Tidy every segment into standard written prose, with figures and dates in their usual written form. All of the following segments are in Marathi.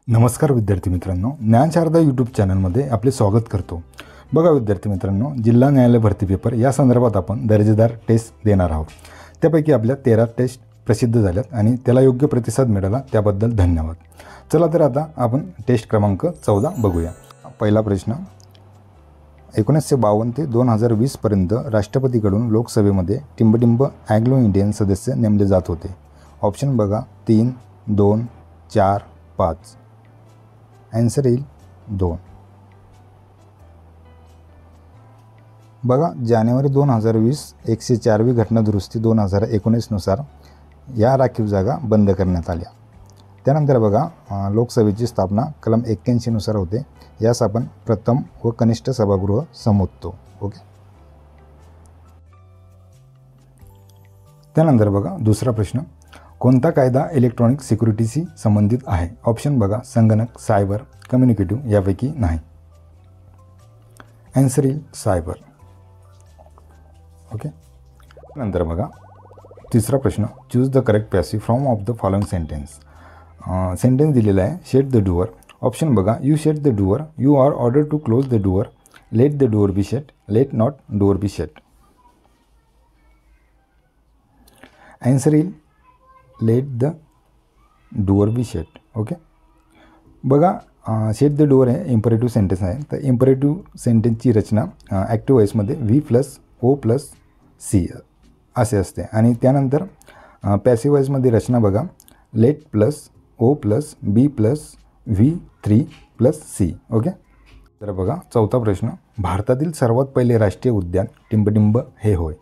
नमस्कार विद्यार्थी मित्रांनो, ज्ञानशारदा यूट्यूब चॅनलमध्ये आपले स्वागत करतो. बघा विद्यार्थी मित्रांनो, जिल्हा न्यायालय भरती पेपर या संदर्भात आपण दर्जेदार टेस्ट देणार आहोत. त्यापैकी आपल्या 13 टेस्ट प्रसिद्ध झाल्यात आणि त्याला योग्य प्रतिसाद मिळाला त्याबद्दल धन्यवाद. चला तर आता आपण टेस्ट क्रमांक 14 बघूया. पहिला प्रश्न, 1952 ते 2020 पर्यंत राष्ट्रपतीकडून लोकसभेमध्ये टिंबटिंब अँग्लो इंडियन सदस्य नेमले जात होते. ऑप्शन बघा 3, 2, 4, 5. ॲन्सर येईल 2. बघा, जानेवारी 2020 104वी घटनादुरुस्ती 2019 नुसार या राखीव जागा बंद करण्यात आल्या. त्यानंतर बघा, लोकसभेची स्थापना कलम 81 नुसार होते. यास आपण प्रथम व कनिष्ठ सभागृह संबोधतो. ओके. त्यानंतर बघा दुसरा प्रश्न, कोणता कायदा इलेक्ट्रॉनिक सिक्युरिटीशी संबंधित आहे? ऑप्शन बघा संगणक, सायबर, कम्युनिकेटिव्ह यापैकी नाही. ॲन्सर येईल सायबर. ओके. नंतर बघा तिसरा प्रश्न, choose the correct passive form of the following sentence. Sentence दिलेला आहे, शेट द डोअर. ऑप्शन बघा you shut the door, you are order to close the door, let the door be shut, let not door be shut. Answer येईल let the door be shut. Okay. बघा, शेट द डोअर हे इम्परेटिव्ह सेंटेन्स आहे. तर इम्परेटिव्ह सेंटेन्सची रचना ॲक्टिव्ह वॉईसमध्ये V+O+C असे असते. आणि त्यानंतर पॅसिव्ह वॉईसमध्ये रचना बघा लेट +O+B+V3+C. ओके. तर बघा चौथा प्रश्न, भारतातील सर्वात पहिले राष्ट्रीय उद्यान टिंबटिंब हे होय.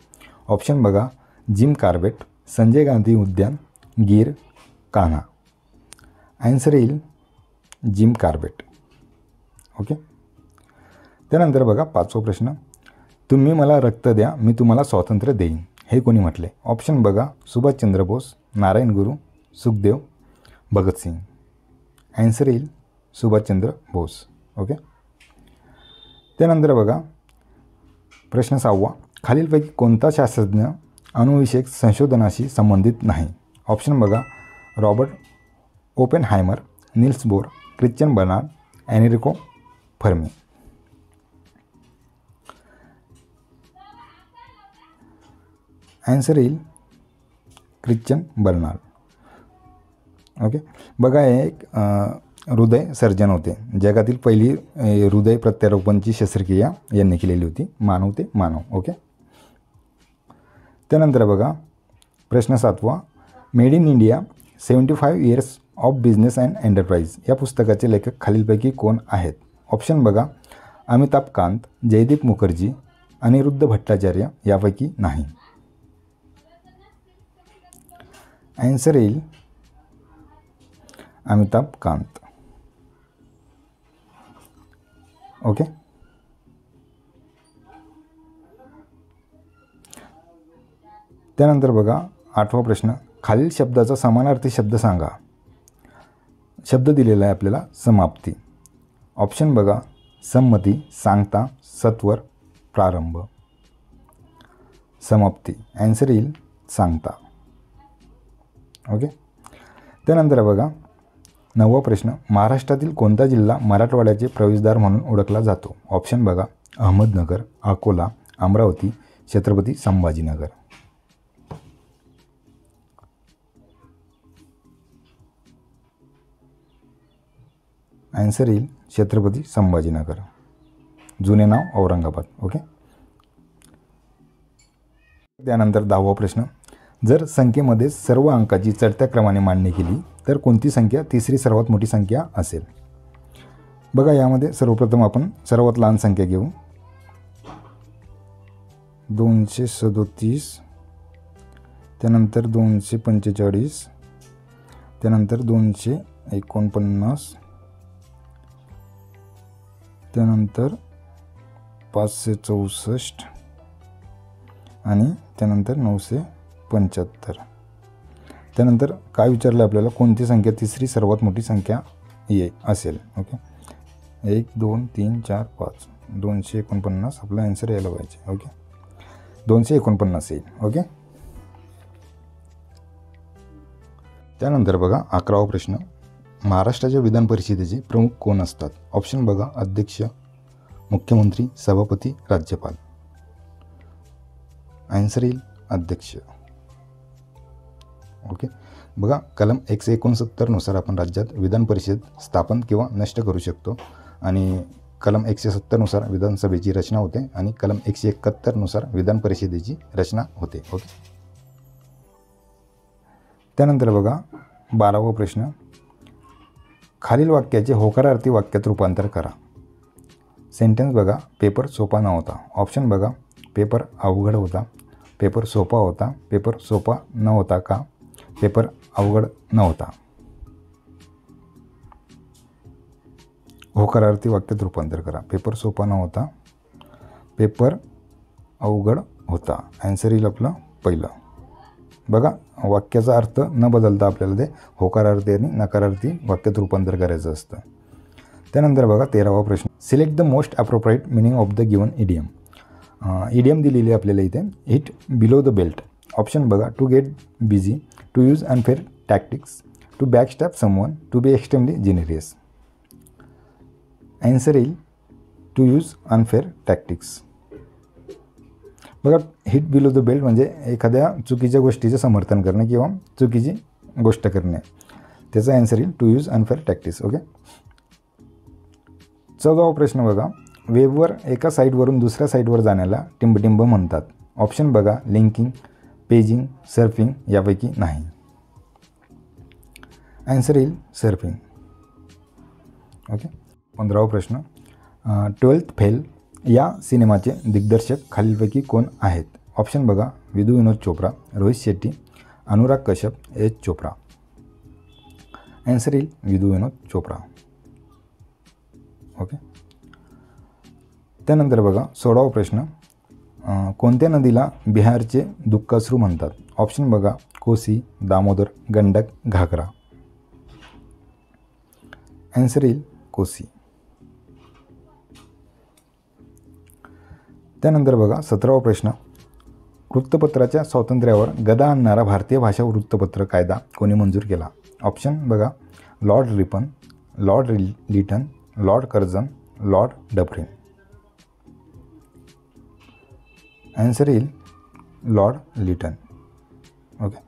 ऑप्शन बघा जिम कार्बेट, संजय गांधी उद्यान, गीर, कान्हा. ॲन्सर येईल जिम कार्बेट. ओके. त्यानंतर बघा पाचवा प्रश्न, तुम्ही मला रक्त द्या मी तुम्हाला स्वातंत्र्य देईन हे कोणी म्हटले? ऑप्शन बघा सुभाषचंद्र बोस, नारायण गुरु, सुखदेव, भगतसिंग. ॲन्सर येईल सुभाषचंद्र बोस. ओके. त्यानंतर बघा प्रश्न 6वा, खालीलपैकी कोणता शास्त्रज्ञ अणुविषयक संशोधनाशी संबंधित नाही? ऑप्शन बघा Robert Oppenheimer, Niels Bohr, Christian Barnard, Enrico Fermi. Answer येईल ख्रिश्चन बर्नार्ड. ओके. बघा हे एक हृदय सर्जन होते. जगातील पहिली हृदय प्रत्यारोपणची शस्त्रक्रिया यांनी केलेली होती, मानव ते मानव. ओके. त्यानंतर बघा प्रश्न 7वा, made in India 75 years of business and enterprise या पुस्तकाचे लेखक खालीलपैकी कोण आहेत? ऑप्शन बघा अमिताभ कांत, जयदीप मुखर्जी, अनिरुद्ध भट्टाचार्य यापैकी नाही. ॲन्सर येईल अमिताभ कांत. ओके. त्यानंतर बघा 8वा प्रश्न, खालील शब्दाचा समानार्थी शब्द सांगा. शब्द दिलेला आहे आपल्याला समाप्ती. ऑप्शन बघा संमती, सांगता, सत्वर, प्रारंभ. समाप्ती. ॲन्सर येईल सांगता. ओके. त्यानंतर बघा 9वा प्रश्न, महाराष्ट्रातील कोणता जिल्हा मराठवाड्याचे प्रवेशद्वार म्हणून ओळखला जातो? ऑप्शन बघा अहमदनगर, अकोला, अमरावती, छत्रपती संभाजीनगर. ॲन्सर येईल छत्रपती संभाजीनगर, जुने नाव औरंगाबाद. ओके. त्यानंतर 10वा प्रश्न, जर संख्येमध्ये सर्व अंकाची चढत्या क्रमाने मांडणी केली तर कोणती संख्या तिसरी सर्वात मोठी संख्या असेल? बघा यामध्ये सर्वप्रथम आपण सर्वात लहान संख्या घेऊ 237, त्यानंतर 245, त्यानंतर 249, त्यानंतर 564 आणि त्यानंतर 975. त्यानंतर काय विचारलं आपल्याला, कोणती संख्या तिसरी सर्वात मोठी संख्या असेल? ओके. 1 2 3 4 5 249 आपला ॲन्सर यायला पाहिजे. ओके. 249 येईल. ओके. त्यानंतर बघा 11वा प्रश्न, महाराष्ट्राच्या विधान परिषदेचे प्रमुख कोण असतात? ऑप्शन बघा, अध्यक्ष, मुख्यमंत्री, सभापती, राज्यपाल. आन्सर येईल अध्यक्ष. ओके. बघा, कलम 169 नुसार आपण राज्यात विधान परिषद स्थापन किंवा नष्ट करू शकतो आणि कलम 170 नुसार विधानसभेची रचना होते आणि कलम 171 नुसार विधान परिषदेची रचना होते. ओके. त्यानंतर बघा 12वा प्रश्न, खालील वाक्याचे होकारार्थी वाक्यात रूपांतर करा. सेंटेन्स बघा, पेपर सोपा नव्हता. ऑप्शन बघा, पेपर अवघड होता, पेपर सोपा होता, पेपर सोपा नव्हता का, पेपर अवघड नव्हता. होकारार्थी वाक्यात रूपांतर करा. पेपर सोपा नव्हता, पेपर अवघड होता. आन्सर येईल आपलं पहिलं. बघा, वाक्याचा अर्थ न बदलता आपल्याला ते होकारार्थी आणि नकारार्थी वाक्यात रूपांतर करायचं असतं. त्यानंतर बघा 13वा प्रश्न, select the most appropriate meaning of the given idiom. Idiom दिलेली आहे आपल्याला इथे, hit below the belt. Option बघा, to get busy, to use unfair tactics, to backstab someone, to be extremely generous. Answer येईल टू यूज अनफेअर टॅक्टिक्स. बघा, हिट बिलो द बेल्ट म्हणजे एखाद्या चुकीच्या गोष्टीचे समर्थन करणे किंवा चुकीची गोष्ट करणे. त्याचा आन्सर येईल to use unfair tactics. Okay. 14वा प्रश्न बघा, वेबवर एका साईटवरून दुसऱ्या साईटवर जाण्याला टिंबटिंब म्हणतात. ऑप्शन बघा, लिंकिंग, पेजिंग, सर्फिंग, यापैकी नाही. आन्सर येईल सर्फिंग. ओके. 15वा प्रश्न, 12th फेल या सिनेमाचे दिग्दर्शक खालीलपैकी कोण आहेत? ऑप्शन बघा, विधू विनोद चोप्रा, रोहित शेट्टी, अनुराग कश्यप, एच चोप्रा. आन्सर येईल विधू विनोद चोप्रा. ओके. त्यानंतर बघा 16वा प्रश्न, कोणत्या नदीला बिहारचे दुःखाश्रू म्हणतात? ऑप्शन बघा, कोसी, दामोदर, गंडक, घागरा. आन्सर येईल कोसी. त्यानंतर बघा 17वा प्रश्न, वृत्तपत्राच्या स्वातंत्र्यावर गदा आणणारा भारतीय भाषा वृत्तपत्र कायदा कोणी मंजूर केला? ऑप्शन बघा, Lord Ripon, Lord Lytton, Lord Curzon, Lord Dufferin. Answer येईल लॉर्ड लिटन. ओके.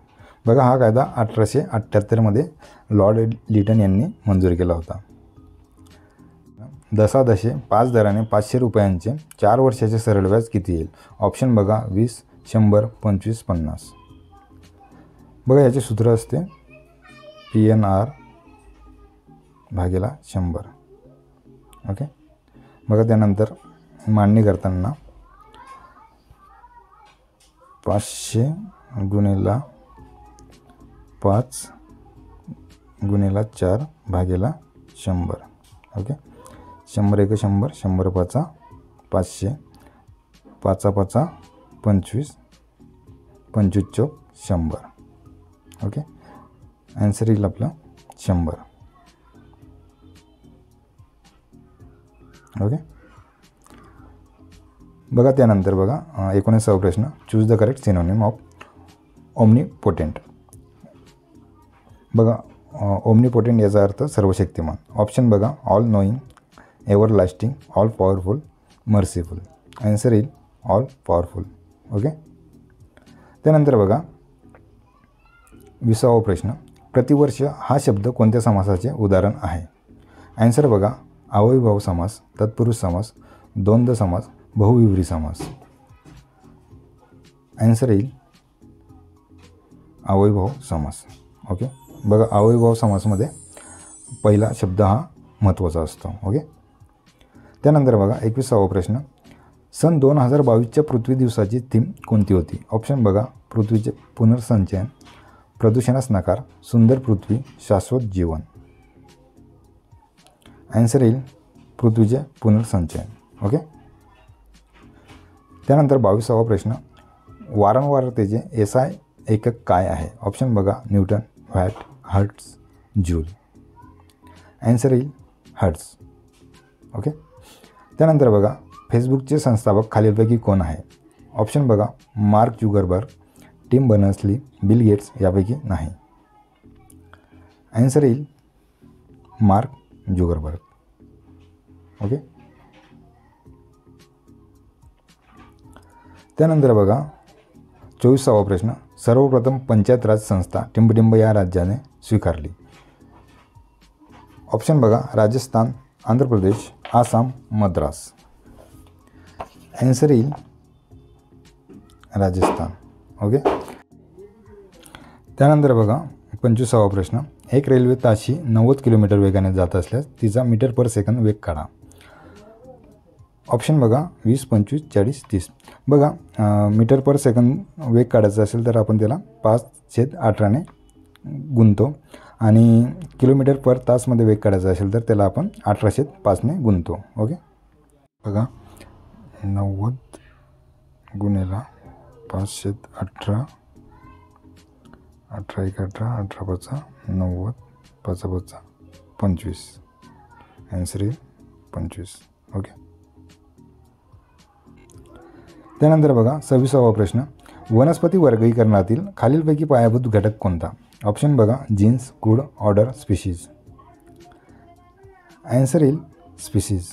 बघा, हा कायदा 1878 लॉर्ड लिटन यांनी मंजूर केला होता. दशादशे 5 दराने 500 रुपयांचे 4 वर्षाचे सरळ व्याज किती येईल? ऑप्शन बघा, 20, 100, 25, 50. बघा, याचे सूत्र असते PNR भागेला 100. ओके. बघा, त्यानंतर मांडणी करताना 500 गुणिला 5 गुणिला 4 भागेला 100. ओके. 100 एक 100, 100 पाचा 500, 5 5 25, 25 चौक 100. ओके. आन्सर येईल आपलं 100. ओके. बघा, त्यानंतर बघा 19वा प्रश्न, choose the correct synonym of omnipotent. बघा, ओमनीपोटेंट याचा अर्थ सर्वशक्तिमान. ऑप्शन बघा, all knowing, ever lasting, all powerful, merciful. Answer येईल ऑल पॉवरफुल. ओके. त्यानंतर बघा 20वा प्रश्न, प्रतिवर्ष हा शब्द कोणत्या समासाचे उदाहरण आहे? आन्सर बघा, अव्ययीभाव समास, तत्पुरुष समास, द्वंद्व समास, बहुव्रीही समास. आन्सर येईल अव्ययीभाव समास. ओके. बघा, अव्ययीभाव समासमध्ये पहिला शब्द हा महत्त्वाचा असतो. ओके. त्यानंतर बघा 21वा प्रश्न, सन 2022च्या पृथ्वी दिवसाची थीम कोणती होती? ऑप्शन बघा, पृथ्वीचे पुनर्संचयन, प्रदूषणास नकार, सुंदर पृथ्वी, शाश्वत जीवन. आन्सर येईल पृथ्वीचे पुनर्संचयन. ओके. त्यानंतर 22वा प्रश्न, वारंवारतेचे SI एकक काय आहे? ऑप्शन बघा, newton, watt, hertz, joule. Answer येईल हर्ट्ज. ओके. त्यानंतर बघा फेसबुकचे संस्थापक खालीलपैकी कोण आहे? ऑप्शन बघा, Mark Zuckerberg, Tim Berners-Lee, Bill Gates, यापैकी नाही. आन्सर येईल मार्क जुगरबर्ग. ओके. त्यानंतर बघा 24वा प्रश्न, सर्वप्रथम पंचायत राज संस्था टिंबटिंब या राज्याने स्वीकारली. ऑप्शन बघा राजस्थान, आंध्र प्रदेश, आसाम, मद्रास. आन्सर येईल राजस्थान. ओके. त्यानंतर बघा 25वा प्रश्न, एक रेल्वे ताशी 90 किलोमीटर वेगाने जात असल्यास तिचा मीटर पर सेकंद वेग काढा. ऑप्शन बघा 20, 25, 40, 30. बघा मीटर पर सेकंद वेग काढायचा असेल तर आपण त्याला 5/18ने गुणतो आणि किलोमीटर पर तासमध्ये वेग काढायचा असेल तर त्याला आपण 18/5ने गुणतो. ओके. बघा 90 गुणिले 5/18, 18×1 = 18, 18×5 = 90, 5×5 = 25. आन्सर आहे 25. ओके. त्यानंतर बघा 26वा प्रश्न, वनस्पती वर्गीकरणातील खालीलपैकी पायाभूत घटक कोणता. ऑप्शन बघा जीन्स, कुळ, ऑर्डर, स्पीशीज. आन्सर येईल स्पीशीज.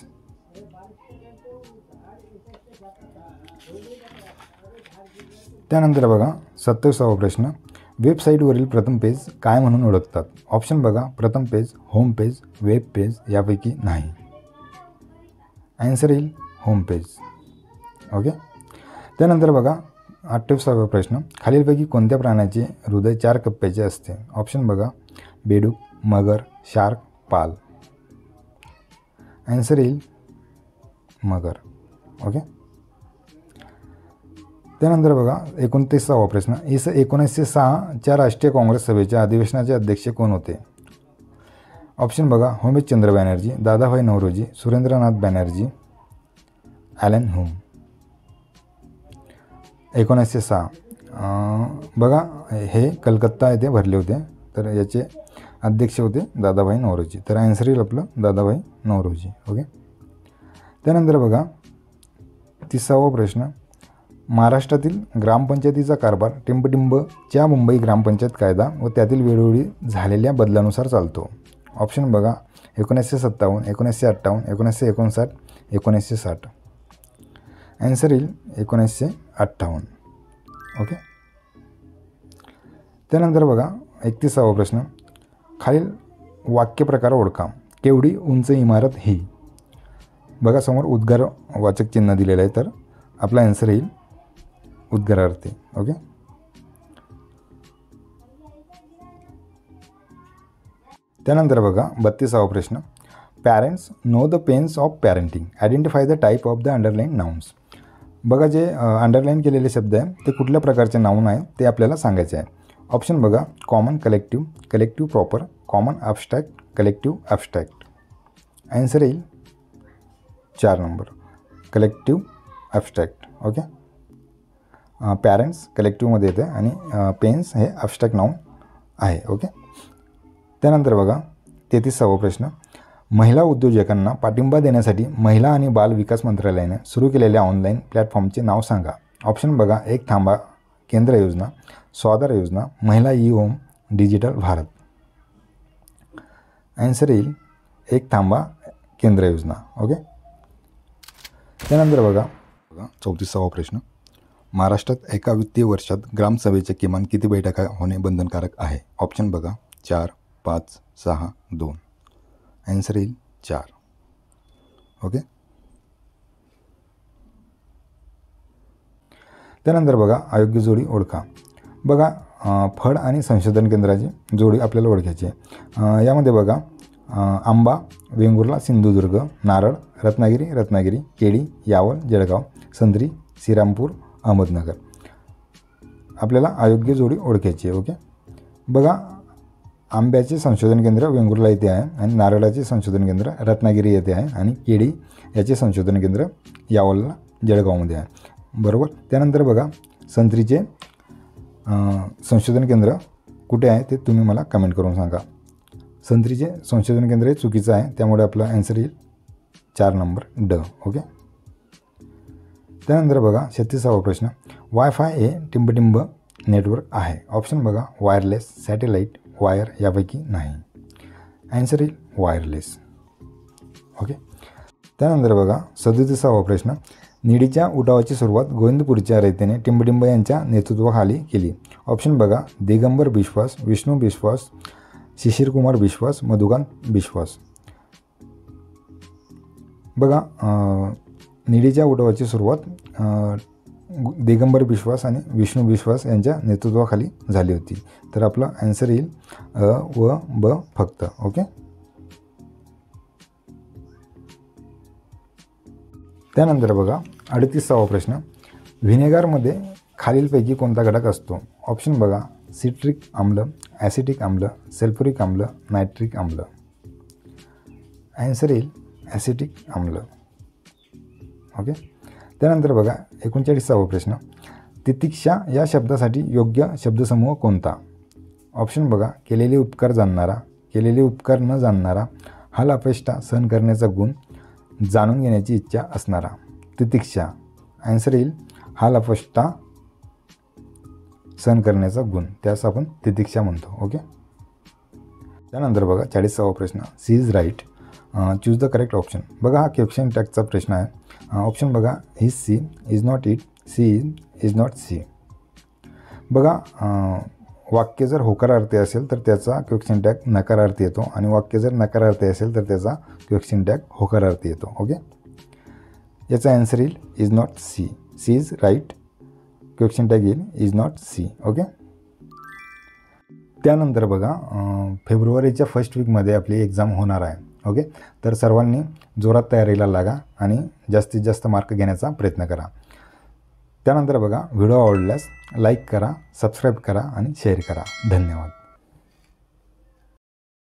त्यानंतर बघा 27वा प्रश्न, वेबसाईटवरील प्रथम पेज काय म्हणून ओळखतात. ऑप्शन बघा प्रथम page, home page, web page, यापैकी नाही. आन्सर येईल होम पेज. ओके. त्यानंतर बघा 28वा प्रश्न, खालीलपैकी कोणत्या प्राण्याचे हृदय 4 कप्प्याचे असते. ऑप्शन बघा बेडूक, मगर, शार्क, पाल. आन्सर येईल मगर. ओके. त्यानंतर बघा 29वा प्रश्न, 1906च्या राष्ट्रीय काँग्रेस सभेच्या अधिवेशनाचे अध्यक्ष कोण होते. ऑप्शन बघा होमेशचंद्र बॅनर्जी, दादाभाई नौरोजी, सुरेंद्रनाथ बॅनर्जी, ॲलन हुम. 1906 बघा हे कलकत्ता येथे भरले होते तर याचे अध्यक्ष होते दादाभाई नौरोजी. तर आन्सर येईल आपलं दादाभाई नौरोजी. ओके. त्यानंतर बघा 30वा प्रश्न, महाराष्ट्रातील ग्रामपंचायतीचा कारभार टिंबटिंबच्या मुंबई ग्रामपंचायत कायदा व त्यातील वेळोवेळी झालेल्या बदलानुसार चालतो. ऑप्शन बघा 1957, 1958, 1959, 1960. आन्सर येईल 1958. ओके. त्यानंतर बघा 31वा प्रश्न, खालील वाक्यप्रकार ओळखा. केवढी उंच इमारत ही. बघा समोर उद्गारवाचक चिन्ह दिलेलं आहे तर आपला आन्सर येईल उद्गारार्थी. ओके. त्यानंतर बघा 32वा प्रश्न, parents know the pains of parenting, identify the type of the underline nouns. बघा जे अंडरलाईन केलेले शब्द आहे ते कुठल्या प्रकारचे नाऊन आहे ते आपल्याला सांगायचे आहे. ऑप्शन बघा common collective, collective proper, common abstract, collective abstract. Answer येईल 4 number collective abstract. Okay. Parents कलेक्टिव्हमध्ये येते आणि पेन्स हे ॲब्स्ट्रॅक्ट नाऊन आहे. ओके. त्यानंतर बघा 33वा प्रश्न, महिला उद्योजकांना पाठिंबा देण्यासाठी महिला आणि बाल विकास मंत्रालयाने सुरू केलेल्या ऑनलाईन प्लॅटफॉर्मचे नाव सांगा. ऑप्शन बघा एक थांबा केंद्र योजना, स्वाधार योजना, महिला E home, digital Bharat. Answer येईल एक थांबा केंद्र योजना. ओके. त्यानंतर बघा 34वा प्रश्न, महाराष्ट्रात एका वित्तीय वर्षात ग्रामसभेच्या किमान किती बैठका होणे बंधनकारक आहे. ऑप्शन बघा 4, 5, 6, 2. आन्सर येईल 4. ओके. त्यानंतर बघा अयोग्य जोडी ओळखा. बघा फळ आणि संशोधन केंद्राची जोडी आपल्याला ओळखायची आहे. यामध्ये बघा आंबा वेंगुर्ला सिंधुदुर्ग, नारळ रत्नागिरी, केळी यावल जळगाव, संत्री श्रीरामपूर अहमदनगर. आपल्याला अयोग्य जोडी ओळखायची आहे. ओके. बघा आंब्याचे संशोधन केंद्र वेंगुर्ला येथे आहे आणि नारळाचे संशोधन केंद्र रत्नागिरी येथे आहे आणि केळी याचे संशोधन केंद्र यावलला जळगावमध्ये आहे. बरोबर. त्यानंतर बघा संत्रीचे संशोधन केंद्र कुठे आहे ते तुम्ही मला कमेंट करून सांगा. संत्रीचे संशोधन केंद्र हे चुकीचं आहे त्यामुळे आपला आन्सर येईल 4 नंबर ड. ओके. त्यानंतर बघा 36वा प्रश्न, वायफाय हे टिंबटिंब नेटवर्क आहे. ऑप्शन बघा वायरलेस, सॅटेलाईट, वायर यापैकी नाही. ॲन्सर येईल वायरलेस. ओके. त्यानंतर बघा 37वा प्रश्न. निडीच्या उठावाची सुरुवात गोविंदपूरच्या रयतेने टिंबटिंब यांच्या नेतृत्वाखाली केली. ऑप्शन बघा दिगंबर बिश्वास, विष्णू बिश्वास, शिशिरकुमार बिश्वास, मधुकांत बिश्वास. बघा निडीच्या उठावाची सुरुवात दिगंबर बिश्वास आणि विष्णू बिश्वास यांच्या नेतृत्वाखाली झाली होती. तर आपलं ॲन्सर येईल अ व ब फक्त. ओके. त्यानंतर बघा 38वा प्रश्न. व्हिनेगारमध्ये खालीलपैकी कोणता घटक असतो? ऑप्शन बघा सिट्रिक आम्ल, ॲसिटिक आम्ल, सल्फ्युरिक आम्ल, नायट्रिक आम्ल. ॲन्सर येईल ॲसिटिक आम्ल. ओके. त्यानंतर बघा 39वा प्रश्न. तितिक्षा या शब्दासाठी योग्य शब्दसमूह कोणता? ऑप्शन बघा केलेले उपकार जाणणारा, केलेले उपकार न जाणणारा, हाल अपेष्टा सहन करण्याचा गुण, जाणून घेण्याची इच्छा असणारा. तितिक्षा. ॲन्सर येईल हाल अपेष्टा सहन करण्याचा गुण, त्यास आपण तितिक्षा म्हणतो. ओके. त्यानंतर बघा 40वा प्रश्न. C is right, choose the correct option. बघा हा क्वेश्चन टॅगचा प्रश्न आहे. ऑप्शन बघा is C, is not it, C is not C. बघा वाक्य जर होकारार्थी असेल तर त्याचा क्वेश्चन टॅग नकारार्थी येतो आणि वाक्य जर नकारार्थी असेल तर त्याचा क्वेश्चन टॅग होकारार्थी येतो. ओके. याचा ॲन्सर येईल is not C. C is right, question tag येईल इज नॉट सी. ओके. त्यानंतर बघा फेब्रुवारीच्या फर्स्ट वीकमध्ये आपली एक्झाम होणार आहे. ओके. तर सर्वांनी जोरात तयारीला लागा आणि जास्तीत जास्त मार्क घेण्याचा प्रयत्न करा. त्यानंतर बघा व्हिडिओ आवडल्यास लाईक करा, सबस्क्राईब करा आणि शेअर करा. धन्यवाद.